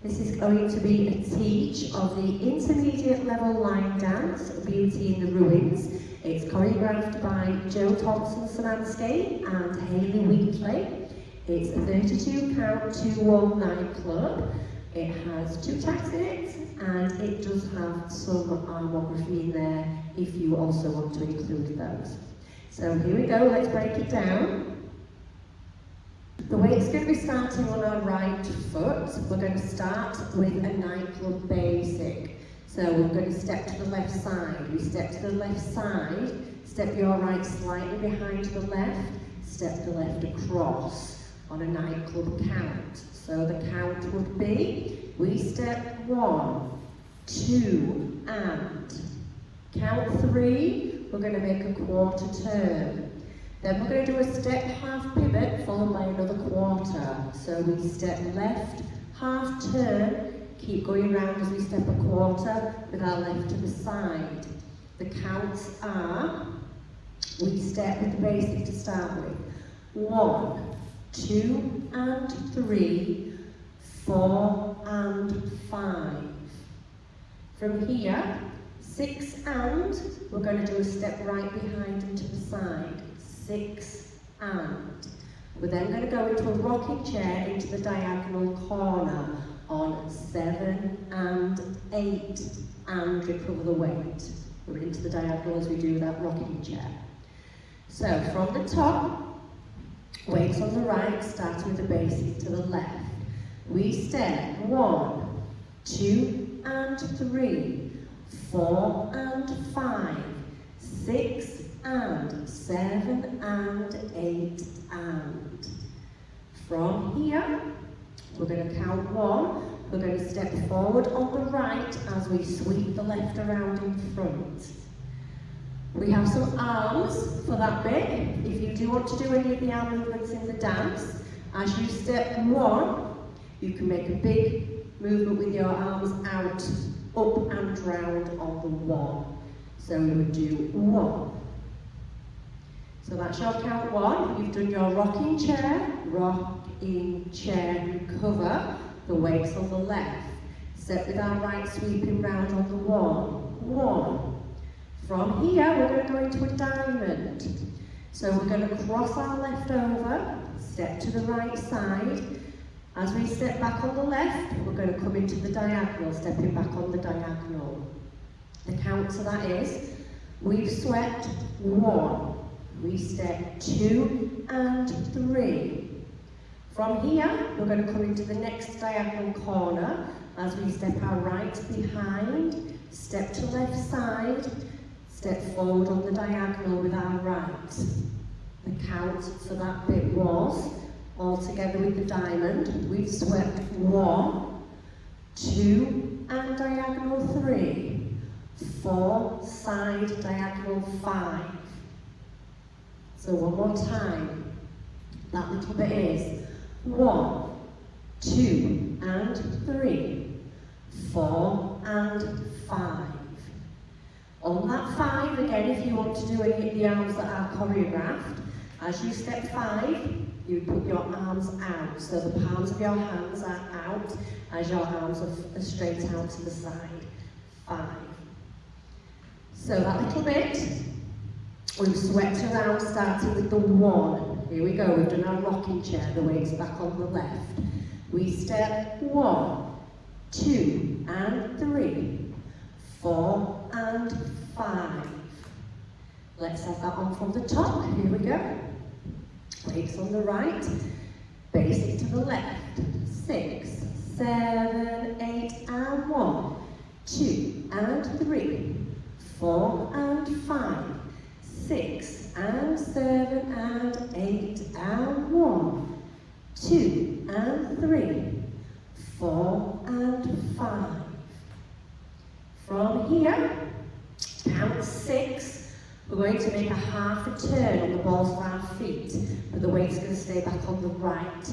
This is going to be a teach of the intermediate level line dance, Beauty in the Ruins. It's choreographed by Thompson, Szymanski and Hayley Wheatley. It's a 32 count 2-1 nightclub. It has 2 tags in it, and it does have some armography in there if you also want to include those. So here we go, let's break it down. The way it's going to be starting on our right foot, we're going to start with a nightclub basic. So we're going to step to the left side. We step to the left side, step your right slightly behind the left, step the left across on a nightclub count. So the count would be, we step 1, 2, and count 3, we're going to make a quarter turn. Then we're going to do a step half pivot followed by another quarter. So we step left, half turn, keep going round as we step a quarter with our left to the side. The counts are, we step with the basic to start with. 1, 2 and 3, 4 and 5. From here, 6 and, we're going to do a step right behind and to the side. 6 and. We're then going to go into a rocking chair into the diagonal corner on 7 and 8 and recover the weight. We're into the diagonal as we do that rocking chair. So from the top, weights on the right, starting with the basic to the left. We step 1, 2 and 3, 4 and 5, 6 and 7 and 8 and. From here, we're going to count 1. We're going to step forward on the right as we sweep the left around in front. We have some arms for that bit. If you do want to do any of the arm movements in the dance, as you step 1, you can make a big movement with your arms out, up and round on the 1. So we would do 1. So that's your count 1. You've done your rocking chair, recover. The weights on the left. Step with our right, sweeping round on the 1. 1. From here, we're going to go into a diamond. So we're going to cross our left over, step to the right side. As we step back on the left, we're going to come into the diagonal, stepping back on the diagonal. The count to that is, we've swept 1. We step 2 and 3. From here, we're going to come into the next diagonal corner as we step our right behind, step to left side, step forward on the diagonal with our right. The count for that bit was, all together with the diamond, we've swept 1, 2 and diagonal 3, 4, side diagonal 5. So one more time, that little bit is 1, 2 and 3, 4 and 5. On that 5, again, if you want to do any of the arms that are choreographed, as you step 5, you put your arms out. So the palms of your hands are out as your arms are straight out to the side. 5. So that little bit, we've swept around starting with the 1. Here we go, we've done our rocking chair, the weight's back on the left. We step 1, 2 and 3, 4 and 5. Let's have that on from the top, here we go. Weights on the right, basic to the left. 6, 7, 8 and 1, 2 and 3, 4 and 5, 6 and 7 and 8 and 1, 2 and 3, 4 and 5. From here, count 6. We're going to make a half a turn on the balls of our feet, but the weight's going to stay back on the right.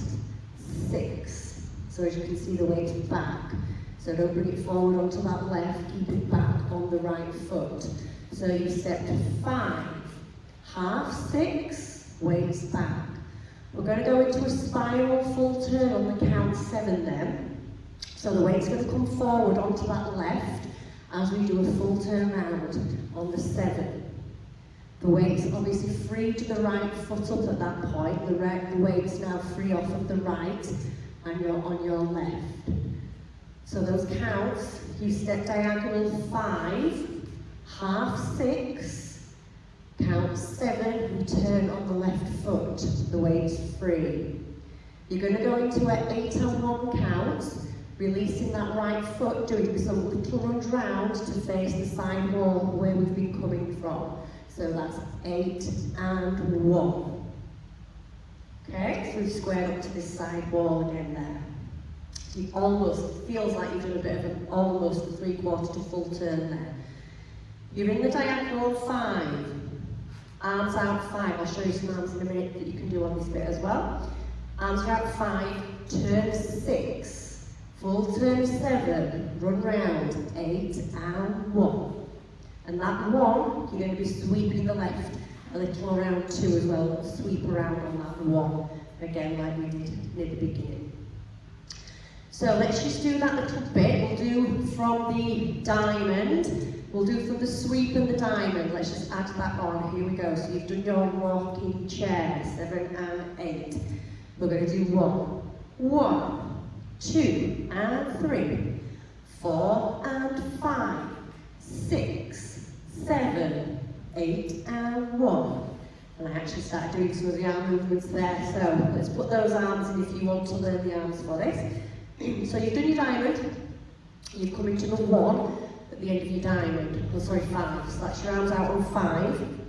6. So as you can see, the weight's back. So don't bring it forward onto that left, keep it back on the right foot. So you step 5, half 6, weights back. We're going to go into a spiral full turn on the count 7 then. So the weight's going to come forward onto that left as we do a full turn round on the 7. The weight's obviously free to the right foot up at that point. The weight's now free off of the right and you're on your left. So those counts, you step diagonal 5, half 6, count 7, and turn on the left foot. The weight's free. You're going to go into an 8 and 1 count, releasing that right foot, doing some little runs round to face the side wall where we've been coming from. So that's 8 and 1. Okay, so we've squared up to this side wall again there. So you almost, feels like you've done a bit of an almost 3/4 to full turn there. You're in the diagonal 5. Arms out 5. I'll show you some arms in a minute that you can do on this bit as well. Arms are out 5, turn 6. Full turn 7, run round 8 and 1. And that 1, you're going to be sweeping the left a little around 2 as well. Sweep around on that 1, again like we did near the beginning. So let's just do that little bit. We'll do from the diamond, we'll do from the sweep and the diamond. Let's just add that on. Here we go. So you've done your rocking chair, 7 and 8. We're going to do 1, 2 and 3, 4 and 5, 6, 7, 8 and 1. And I actually started doing some of the arm movements there, so let's put those arms in if you want to learn the arms for this. So you've done your diamond, you've come into the 1 at the end of your diamond, oh sorry 5, so that's your arms out on 5.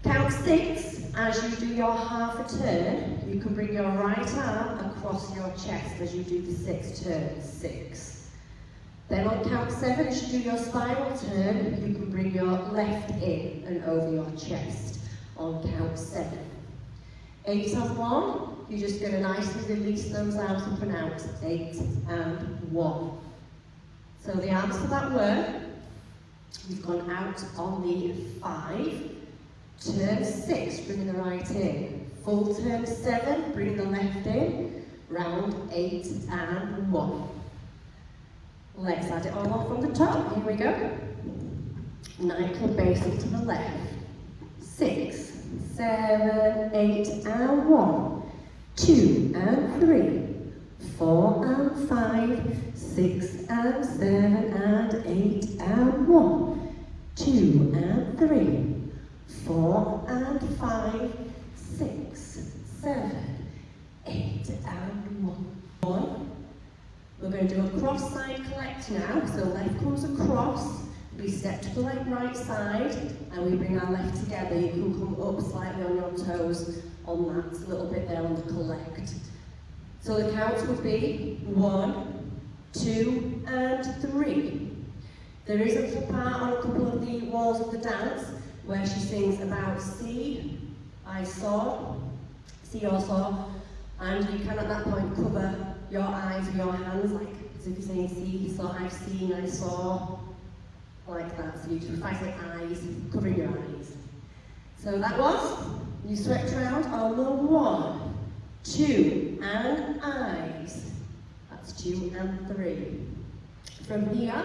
Count 6, as you do your half a turn, you can bring your right arm across your chest as you do the 6 turns, 6. Then on count 7, as you do your spiral turn, you can bring your left in and over your chest on count 7. 8 and 1, you're just going to nicely release those arms up and out, 8 and 1. So the arms for that were, you've gone out on the 5, turn 6, bringing the right in, full turn 7, bringing the left in, round 8 and 1. Let's add it all off from the top. Here we go. Nightclub basic to the left. 6, 7, 8 and 1. 2 and 3. 4 and 5. 6 and 7 and 8 and 1. 2 and 3. 4 and 5. 6, 7, 8 and 1. We're going to do a cross-side collect now, so left comes across, we step to the right side, and we bring our left together. You can come up slightly on your toes on that little bit there on the collect. So the counts would be 1, 2, and 3. There is a little part on a couple of the walls of the dance where she sings about see, I saw, see or saw, and you can at that point cover your eyes with your hands, like as if you're saying see, saw, I've seen, I saw, like that. So if I say eyes, covering your eyes. So that was, you swept around on the 1, 2, and eyes. That's 2 and 3. From here,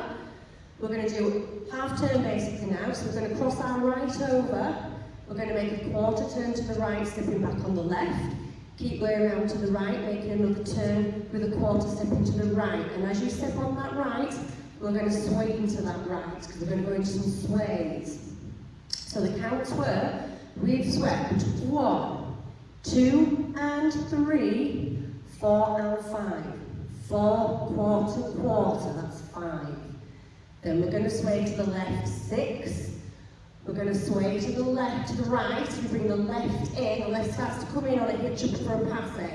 we're going to do half turn basically now. So we're going to cross our right over. We're going to make a quarter turn to the right, stepping back on the left. Keep going around to the right, making another turn with a quarter stepping to the right. And as you step on that right, we're going to sway into that right, because we're going to go into some sways. So the counts were, we've swept 1, 2 and 3, 4 and 5. 4, quarter, quarter, that's 5. Then we're going to sway to the left, 6. We're going to sway to the left, to the right. We bring the left in. The left starts to come in on a hitch up for a passe.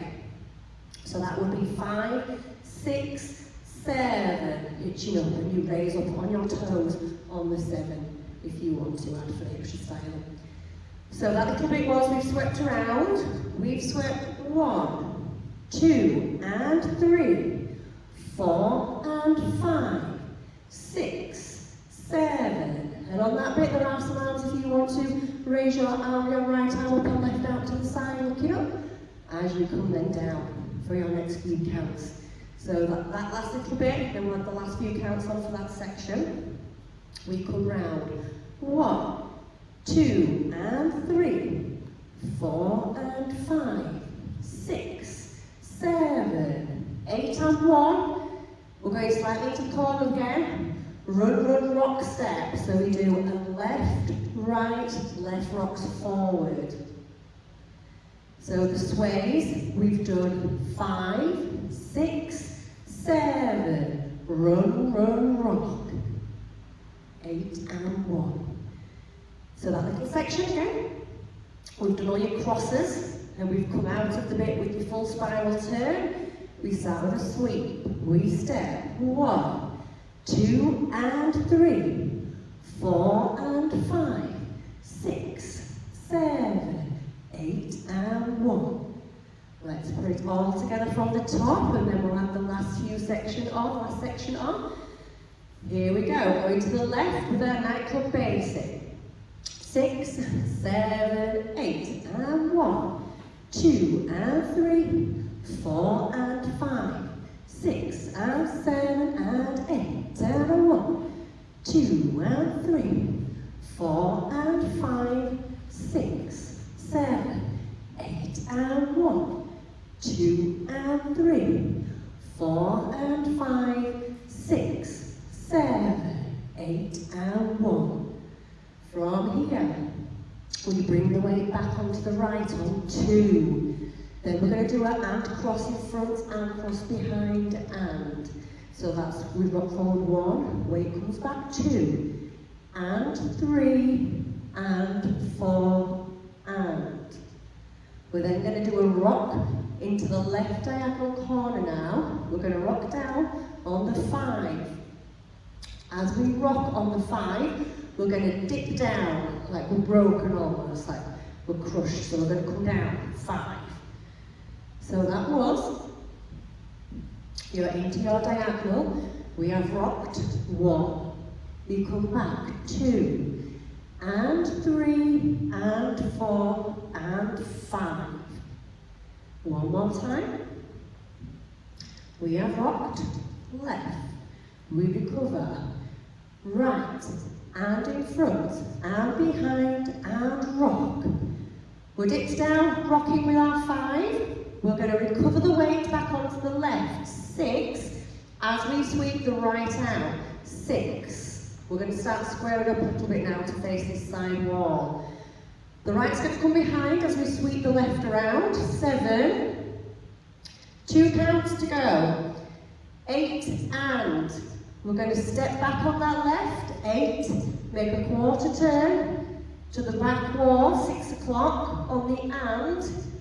So that would be 5, 6, 7. Hitching up, and you raise up on your toes on the 7 if you want to add for the extra style. So that little bit was we've swept around. We've swept 1, 2 and 3, 4 and 5, 6, 7. And on that bit, there are some arms if you want to raise your arm, your right arm up and left out to the side, looking up, as you come then down for your next few counts. So that last little bit, then we'll have the last few counts on for that section. We come round. 1, 2 and 3, 4 and 5, 6, 7, 8 and 1. We're going slightly to the corner again. Run, run, rock, step. So we do a left, right, left rocks forward. So the sways, we've done 5, 6, 7, run, run, rock, 8 and 1. So that little section again. We've done all your crosses, and we've come out of the bit with your full spiral turn. We start with a sweep. We step 1, 2 and 3, 4 and 5, 6, 7, 8 and 1. Let's put it all together from the top, and then we'll have the last section on. Here we go, going to the left with our nightclub basic. 6, 7, 8 and 1, 2 and 3, 4 and 5, 6 and 7 and 8 and 1, 2 and 3, 4 and 5, 6, 7, 8 and 1, 2 and 3, 4 and 5, 6, 7, 8 and 1. From here, we bring the weight back onto the right on 2. Then we're going to do our and cross in front and cross behind and. So that's, we've got forward 1, weight comes back 2, and 3, and 4, and. We're then going to do a rock into the left diagonal corner now. We're going to rock down on the 5. As we rock on the 5, we're going to dip down, like we're broken almost, like we're crushed. So we're going to come down, 5. So that was, you're into your diagonal. We have rocked 1. We come back 2, and 3, and 4, and 5. One more time. We have rocked left. We recover right, and in front, and behind, and rock. We're dipped down, rocking with our 5. We're going to recover the weight back onto the left, 6, as we sweep the right out, 6. We're going to start squaring up a little bit now to face this side wall. The right's going to come behind as we sweep the left around, 7. 2 counts to go, 8 and. We're going to step back on that left, 8, make a quarter turn to the back wall, 6 o'clock on the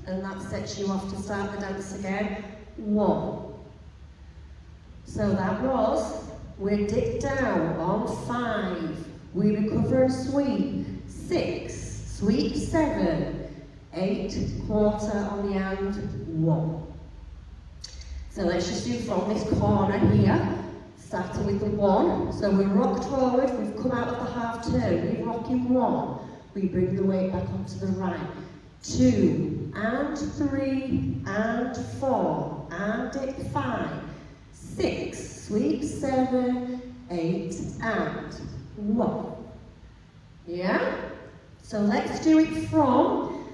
and that sets you off to start the dance again, 1. So that was, we're dipped down on 5, we recover and sweep, 6, sweep 7, 8, quarter on the 1. So let's just do from this corner here. Starting with the 1, so we're rocked forward, we've come out of the half turn, we're rocking 1, we bring the weight back onto the right, 2, and 3, and 4, and dip 5, 6, sweep 7, 8, and 1. Yeah? So let's do it from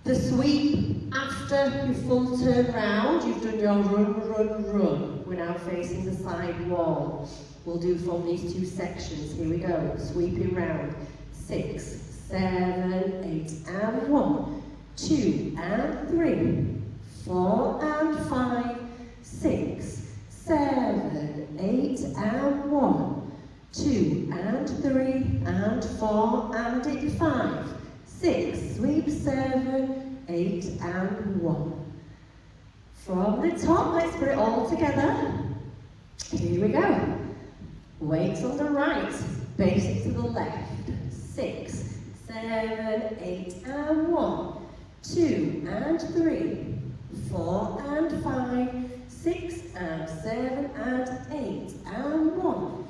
the sweep after your full turn round. You've done your run, run, run. We're now facing the side wall. We'll do from these 2 sections. Here we go. Sweeping round. 6, 7, 8, and 1. 2 and 3. 4 and 5. 6, 7, 8, and 1. 2 and 3 and 4 and dip 5. 6, sweep 7, 8 and 1. From the top, let's put it all together. Here we go. Weights on the right, basic to the left. 6, 7, 8 and 1. 2 and 3, 4 and 5, 6 and 7 and 8 and 1.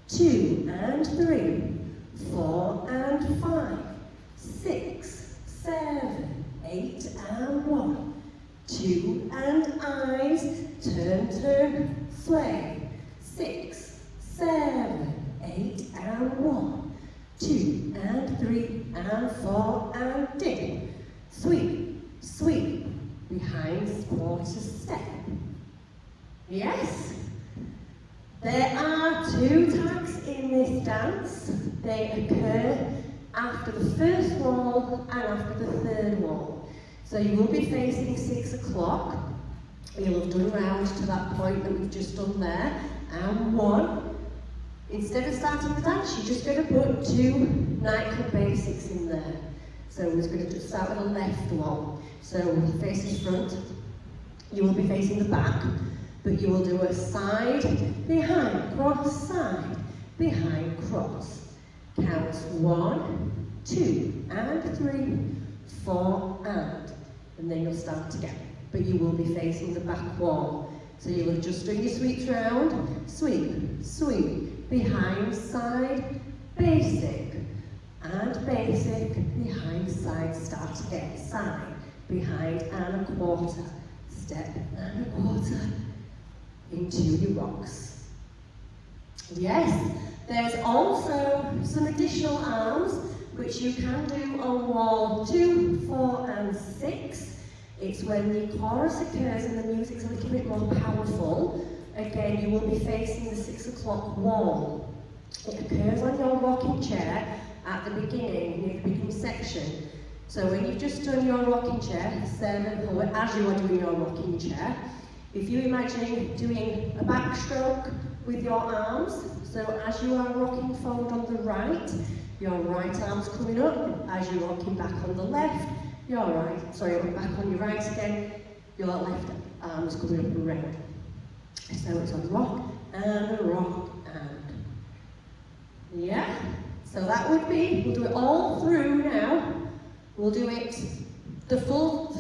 2 and 3, 4 and 5, 6, 7, 8 and 1. 2 and eyes, turn, turn, sway. 6, 7, 8, and 1, 2, and 3, and 4, and dip. Sweep, sweep, behind quarter step. Yes? There are 2 tags in this dance. They occur after the first wall and after the third wall. So you will be facing 6 o'clock. You'll have done round to that point that we've just done there. And 1. Instead of starting the dance, you're just going to put 2 nightclub basics in there. So we're going to start with the left one. So faces front. You will be facing the back, but you will do a side, behind, cross, side, behind, cross. Count 1, 2, and 3, 4, and then you'll start again. But you will be facing the back wall. So you will just do your sweeps round, sweep, sweep, behind, side, basic, and basic, behind, side, start again, side, behind, and a quarter, step, and a quarter, into your rocks. Yes, there's also some additional arms which you can do on wall 2, 4, and 6. It's when the chorus occurs and the music's a little bit more powerful. Again, you will be facing the 6 o'clock wall. It occurs on your rocking chair at the beginning, near the beginning section. So when you've just done your rocking chair, 7, or as you are doing your rocking chair, if you imagine doing a backstroke with your arms, so as you are rocking forward on the right, your right arm's coming up, as you're rocking back on the left, your right, sorry, back on your right again, your left arm's coming up and round. So it's a rock and a rock and. Yeah? So that would be, we'll do it all through now. We'll do it, the full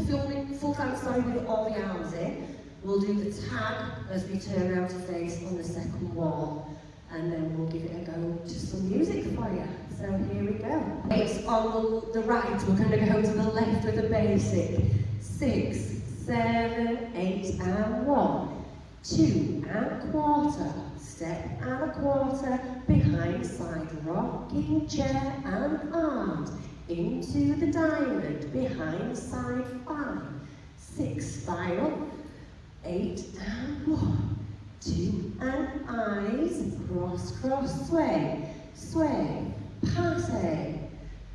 dance, sorry, with all the arms in. We'll do the tag as we turn around to face on the second wall. And then we'll give it a go to some music for you. So here we go. It's on the right, we're going to go to the left with the basic. 6, 7, 8, and 1, 2, and quarter, step and a quarter, behind, side, rocking chair and arms, into the diamond, behind, side, 5, 6, spiral, 8, and 1, 2, and eyes, cross, cross, sway, sway, passe,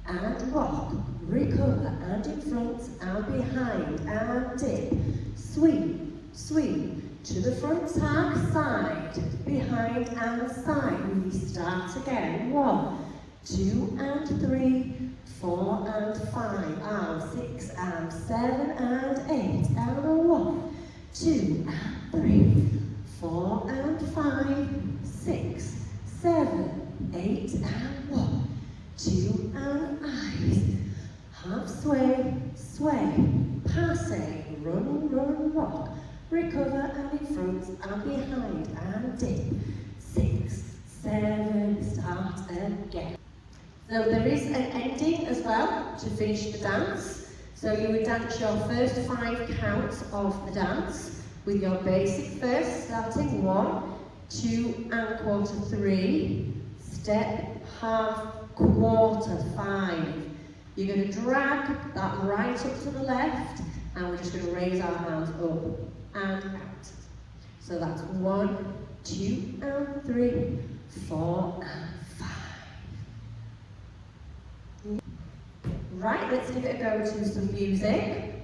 and rock, recover, and in front, and behind, and dip, sweep, sweep, to the front tag, side, behind, and side, we start again, 1, 2, and 3, 4, and 5, and 6, and 7, and 8, and 1, 2, and 3, 4, and 5, 6, 7, 8, and 1, 2, and eyes, half sway, sway, passe, run, run, rock, recover, and in front, and behind, and dip, 6, 7, start again. So there is an ending as well to finish the dance. So you would dance your first 5 counts of the dance with your basic first, starting 1, 2, and quarter, 3, step, half, quarter, 5. You're going to drag that right up to the left, and we're just going to raise our hands up and out. So that's 1, 2, and 3, 4, and 5. Right, let's give it a go to some music.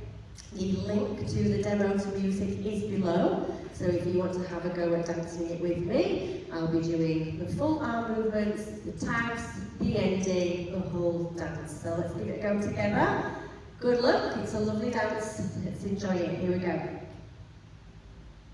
The link to the demo to music is below, so if you want to have a go at dancing it with me, I'll be doing the full arm movements, the tags, the ending, the whole dance. So let's give it a go together. Good luck, it's a lovely dance, let's enjoy it, here we go.